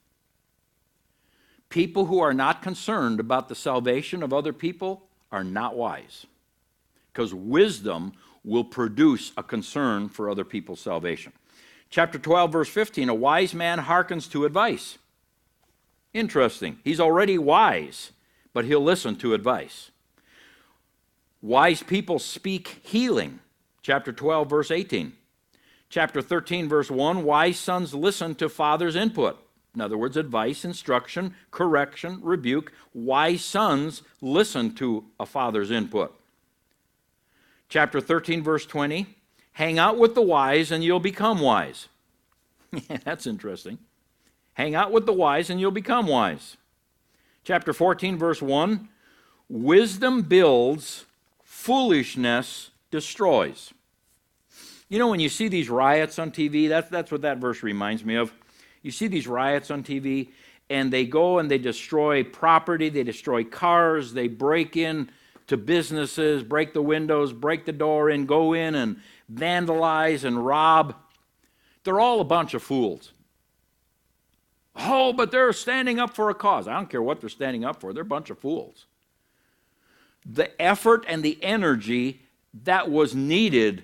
People who are not concerned about the salvation of other people are not wise. Because wisdom will produce a concern for other people's salvation. Chapter 12, verse 15, a wise man hearkens to advice. Interesting. He's already wise, but he'll listen to advice. Wise people speak healing. Chapter 12, verse 18. Chapter 13, verse 1, wise sons listen to father's input. In other words, advice, instruction, correction, rebuke. Wise sons listen to a father's input. Chapter 13, verse 20, hang out with the wise and you'll become wise. That's interesting. Hang out with the wise and you'll become wise. Chapter 14, verse 1, wisdom builds, foolishness destroys. You know, when you see these riots on TV, that's what that verse reminds me of. You see these riots on TV, and they go and they destroy property, they destroy cars, they break in to businesses, break the windows, break the door in, go in and vandalize and rob. They're all a bunch of fools. Oh, but they're standing up for a cause. I don't care what they're standing up for. They're a bunch of fools. The effort and the energy that was needed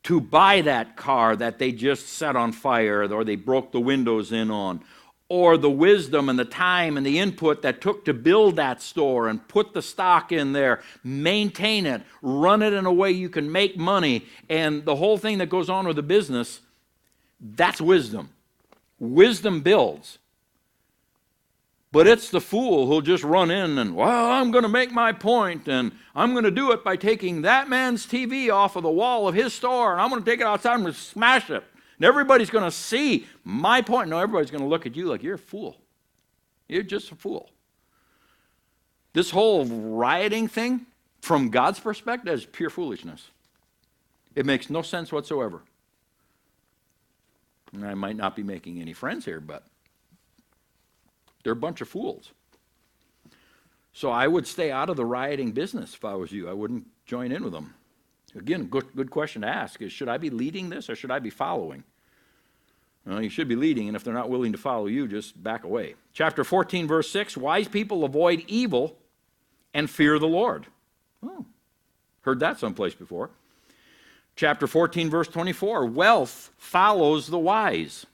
to buy that car that they just set on fire or they broke the windows in on, or the wisdom and the time and the input that took to build that store and put the stock in there, maintain it, run it in a way you can make money, and the whole thing that goes on with the business, that's wisdom. Wisdom builds. But it's the fool who'll just run in and, well, I'm going to make my point, and I'm going to do it by taking that man's TV off of the wall of his store, and I'm going to take it outside and smash it. And everybody's going to see my point. No, everybody's going to look at you like you're a fool. You're just a fool. This whole rioting thing, from God's perspective, is pure foolishness. It makes no sense whatsoever. And I might not be making any friends here, but they're a bunch of fools. So I would stay out of the rioting business if I was you. I wouldn't join in with them. Again, good question to ask is, should I be leading this or should I be following? Well, you should be leading, and if they're not willing to follow you, just back away. Chapter 14, verse 6, wise people avoid evil and fear the Lord. Oh, heard that someplace before. Chapter 14, verse 24, wealth follows the wise.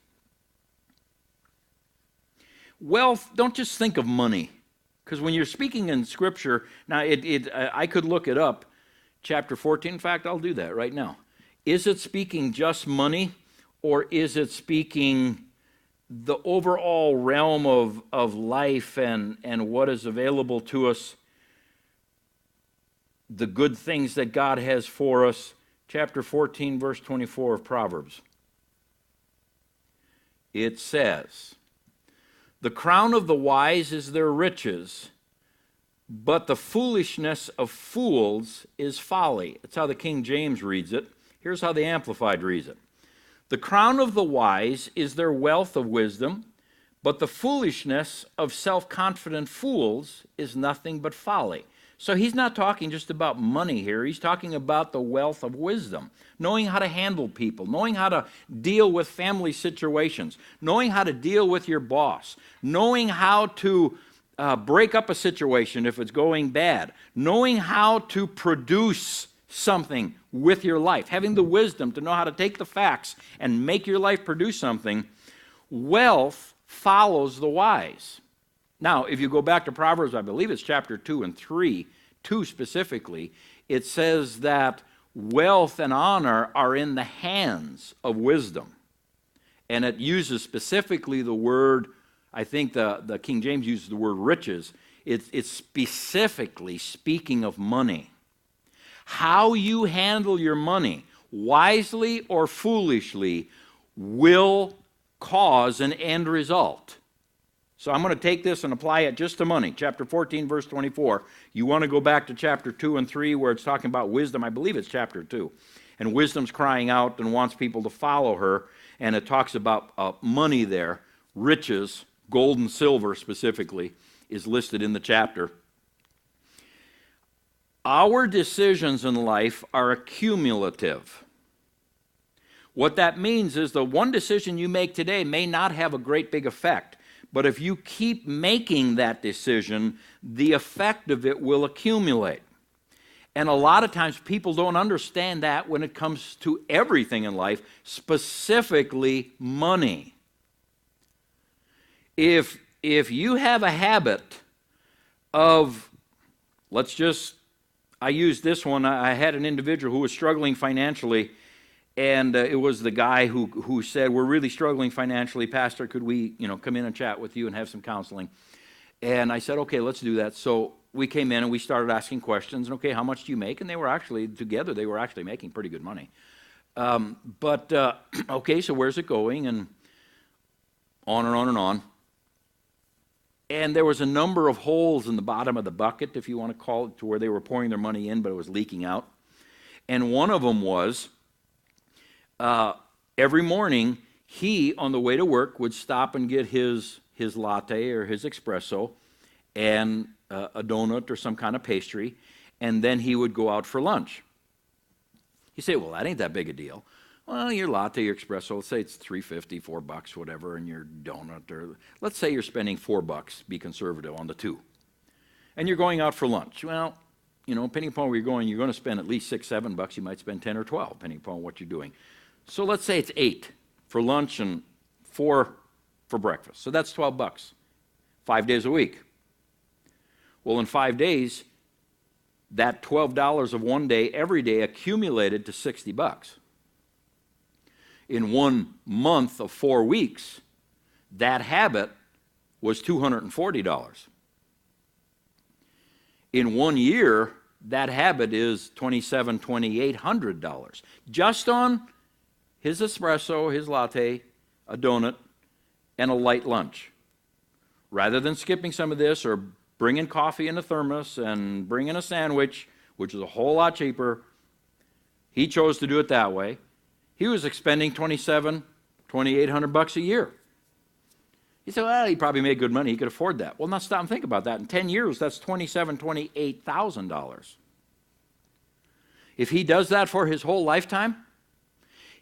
Wealth, don't just think of money. Because when you're speaking in Scripture, now I could look it up, chapter 14. In fact, I'll do that right now. Is it speaking just money, or is it speaking the overall realm of life and what is available to us, the good things that God has for us? Chapter 14, verse 24 of Proverbs. It says, the crown of the wise is their riches, but the foolishness of fools is folly. That's how the King James reads it. Here's how the Amplified reads it. The crown of the wise is their wealth of wisdom, but the foolishness of self-confident fools is nothing but folly. So he's not talking just about money here. He's talking about the wealth of wisdom, knowing how to handle people, knowing how to deal with family situations, knowing how to deal with your boss, knowing how to break up a situation if it's going bad, knowing how to produce something with your life, having the wisdom to know how to take the facts and make your life produce something. Wealth follows the wise. Now, if you go back to Proverbs, I believe it's chapter 2 and 3, 2 specifically, it says that wealth and honor are in the hands of wisdom. And it uses specifically the word, I think the King James uses the word riches. It's specifically speaking of money. How you handle your money, wisely or foolishly, will cause an end result. So I'm going to take this and apply it just to money. Chapter 14, verse 24. You want to go back to chapter 2 and 3 where it's talking about wisdom. I believe it's chapter 2. And wisdom's crying out and wants people to follow her. And it talks about money there. Riches, gold and silver specifically, is listed in the chapter. Our decisions in life are accumulative. What that means is the one decision you make today may not have a great big effect. But if you keep making that decision, the effect of it will accumulate. And a lot of times people don't understand that when it comes to everything in life, specifically money. If you have a habit of, I used this one, I had an individual who was struggling financially. And it was the guy who said, we're really struggling financially, Pastor, could we come in and chat with you and have some counseling? And I said, okay, let's do that. So we came in and we started asking questions. And okay, how much do you make? And they were actually making pretty good money. Okay, so where's it going? And on and on and on. And there was a number of holes in the bottom of the bucket, if you want to call it, to where they were pouring their money in, but it was leaking out. And one of them was, every morning, he, on the way to work, would stop and get his latte or his espresso and a donut or some kind of pastry, and then he would go out for lunch. You say, well, that ain't that big a deal. Well, your latte, your espresso, let's say it's $3.50, $4, whatever, and your donut, or let's say you're spending $4, be conservative on the two. And you're going out for lunch. Well, depending upon where you're going to spend at least $6, $7. You might spend 10 or 12, depending upon what you're doing. So let's say it's 8 for lunch and 4 for breakfast. So that's $12, 5 days a week. Well, in 5 days, that $12 of one day, every day, accumulated to $60. In 1 month of 4 weeks, that habit was $240. In 1 year, that habit is $2,700, $2,800. Just on his espresso, his latte, a donut, and a light lunch. Rather than skipping some of this or bringing coffee in a thermos and bringing a sandwich, which is a whole lot cheaper, he chose to do it that way. He was expending $2,700, $2,800 a year. He said, well, he probably made good money. He could afford that. Well, now stop and think about that. In 10 years, that's $27,000, $28,000. If he does that for his whole lifetime,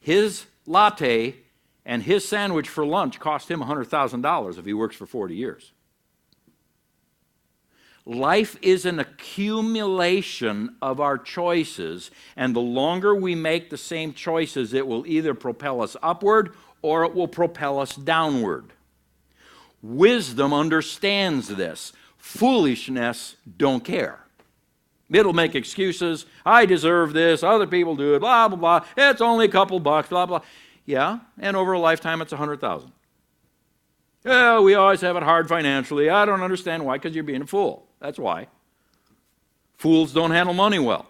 his latte and his sandwich for lunch cost him $100,000 if he works for 40 years. Life is an accumulation of our choices, and the longer we make the same choices, it will either propel us upward or it will propel us downward. Wisdom understands this. Foolishness don't care. It'll make excuses. I deserve this. Other people do it. Blah, blah, blah. It's only a couple bucks. Blah, blah. Yeah, and over a lifetime, it's 100,000. Yeah, we always have it hard financially. I don't understand why, because you're being a fool. That's why. Fools don't handle money well.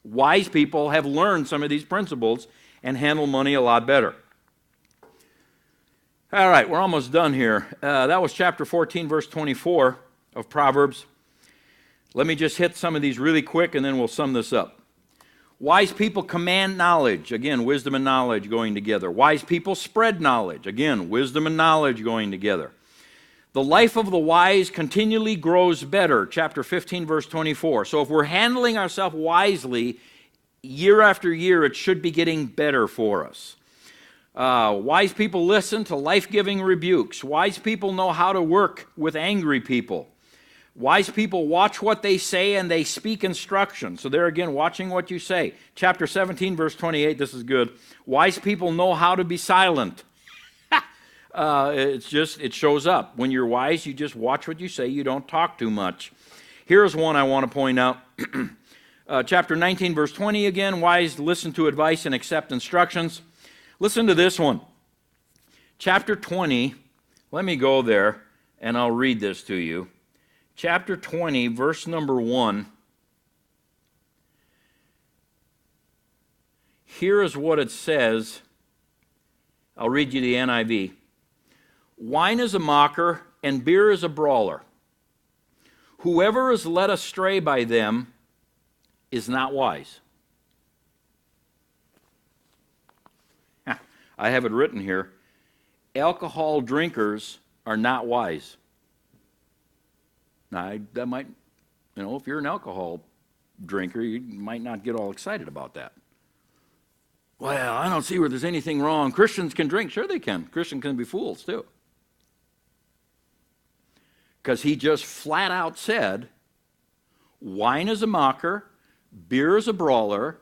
Wise people have learned some of these principles and handle money a lot better. All right, we're almost done here. That was chapter 14, verse 24 of Proverbs. Let me just hit some of these really quick, and then we'll sum this up. Wise people command knowledge. Again, wisdom and knowledge going together. Wise people spread knowledge. Again, wisdom and knowledge going together. The life of the wise continually grows better. Chapter 15, verse 24. So if we're handling ourselves wisely, year after year, it should be getting better for us. Wise people listen to life-giving rebukes. Wise people know how to work with angry people. Wise people watch what they say and they speak instruction. So there again, watching what you say. Chapter 17, verse 28, this is good. Wise people know how to be silent. It shows up. When you're wise, you just watch what you say. You don't talk too much. Here's one I want to point out. Chapter 19, verse 20 again. Wise listen to advice and accept instructions. Listen to this one. Chapter 20, let me go there and I'll read this to you. Chapter 20, verse number 1. Here is what it says. I'll read you the NIV. Wine is a mocker and beer is a brawler. Whoever is led astray by them is not wise. I have it written here. Alcohol drinkers are not wise. Now, that might, if you're an alcohol drinker, you might not get all excited about that. Well, I don't see where there's anything wrong. Christians can drink. Sure they can. Christians can be fools too. Because he just flat out said, wine is a mocker, beer is a brawler,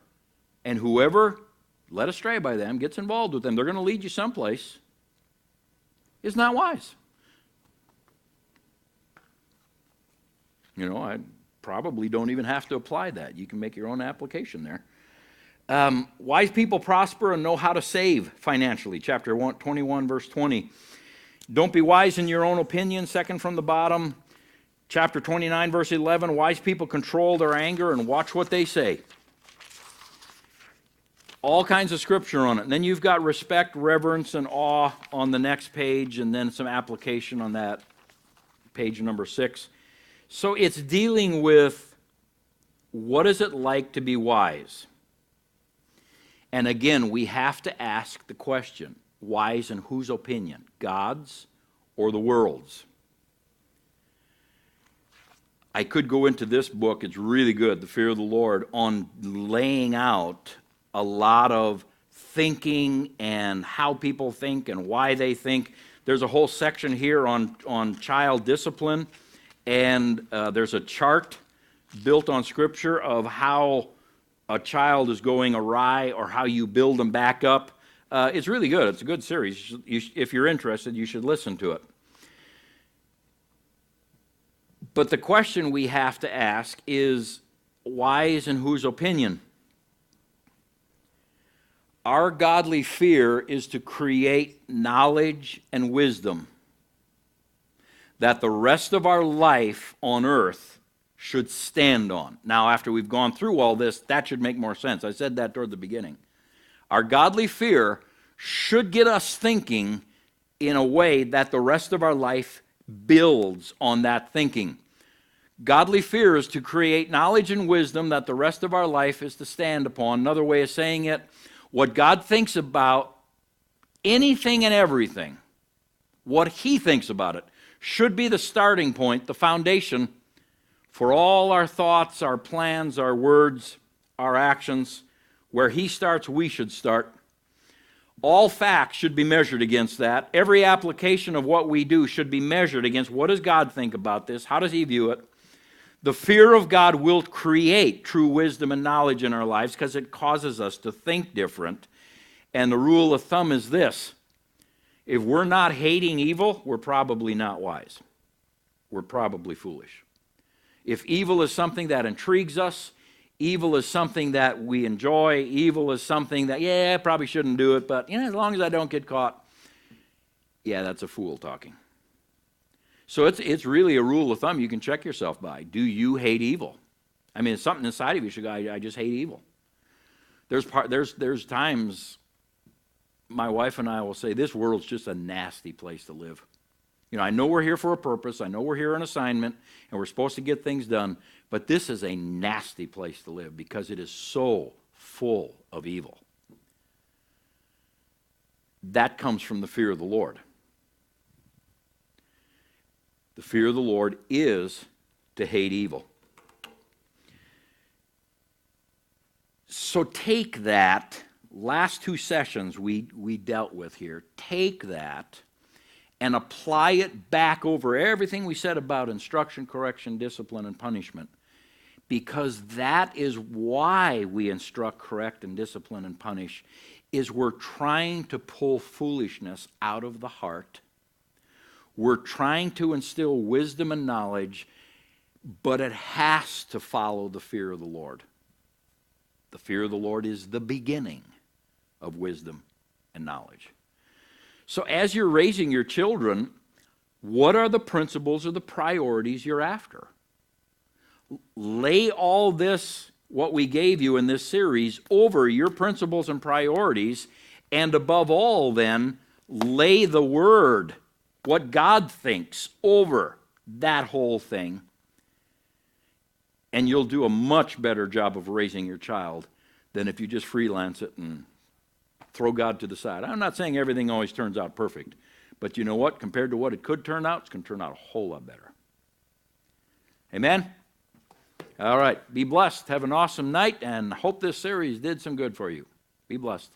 and whoever led astray by them gets involved with them. They're going to lead you someplace. Is not wise. I probably don't even have to apply that. You can make your own application there. Wise people prosper and know how to save financially. Chapter 21, verse 20. Don't be wise in your own opinion, second from the bottom. Chapter 29, verse 11. Wise people control their anger and watch what they say. All kinds of scripture on it. And then you've got respect, reverence, and awe on the next page, and then some application on that, page number 6. So it's dealing with what is it like to be wise? And again, we have to ask the question, wise in whose opinion? God's or the world's? I could go into this book, it's really good, The Fear of the Lord, on laying out a lot of thinking and how people think and why they think. There's a whole section here on child discipline. And there's a chart built on Scripture of how a child is going awry or how you build them back up. It's really good. It's a good series. If you're interested, you should listen to it. But the question we have to ask is, wise in whose opinion? Our godly fear is to create knowledge and wisdom that the rest of our life on earth should stand on. Now, after we've gone through all this, that should make more sense. I said that toward the beginning. Our godly fear should get us thinking in a way that the rest of our life builds on that thinking. Godly fear is to create knowledge and wisdom that the rest of our life is to stand upon. Another way of saying it, what God thinks about anything and everything, what He thinks about it, should be the starting point, the foundation for all our thoughts, our plans, our words, our actions. Where He starts, we should start. All facts should be measured against that. Every application of what we do should be measured against what does God think about this? How does He view it? The fear of God will create true wisdom and knowledge in our lives because it causes us to think different. And the rule of thumb is this: if we're not hating evil, we're probably not wise. We're probably foolish. If evil is something that intrigues us, evil is something that we enjoy, evil is something that, I probably shouldn't do it, but as long as I don't get caught, that's a fool talking. So it's really a rule of thumb you can check yourself by. Do you hate evil? I mean, it's something inside of you should go, I just hate evil. There's times my wife and I will say, this world's just a nasty place to live. I know we're here for a purpose. I know we're here on assignment, and we're supposed to get things done, but this is a nasty place to live because it is so full of evil. That comes from the fear of the Lord. The fear of the Lord is to hate evil. So take that, last two sessions we dealt with here, take that and apply it back over everything we said about instruction, correction, discipline, and punishment. Because that is why we instruct, correct, and discipline and punish, is we're trying to pull foolishness out of the heart. We're trying to instill wisdom and knowledge, but it has to follow the fear of the Lord. The fear of the Lord is the beginning of wisdom and knowledge. So as you're raising your children, what are the principles or the priorities you're after? Lay all this, what we gave you in this series, over your principles and priorities, and above all then, lay the Word, what God thinks, over that whole thing, and you'll do a much better job of raising your child than if you just freelance it and throw God to the side. I'm not saying everything always turns out perfect, but you know what? Compared to what it could turn out, it's going to turn out a whole lot better. Amen? All right. Be blessed. Have an awesome night, and hope this series did some good for you. Be blessed.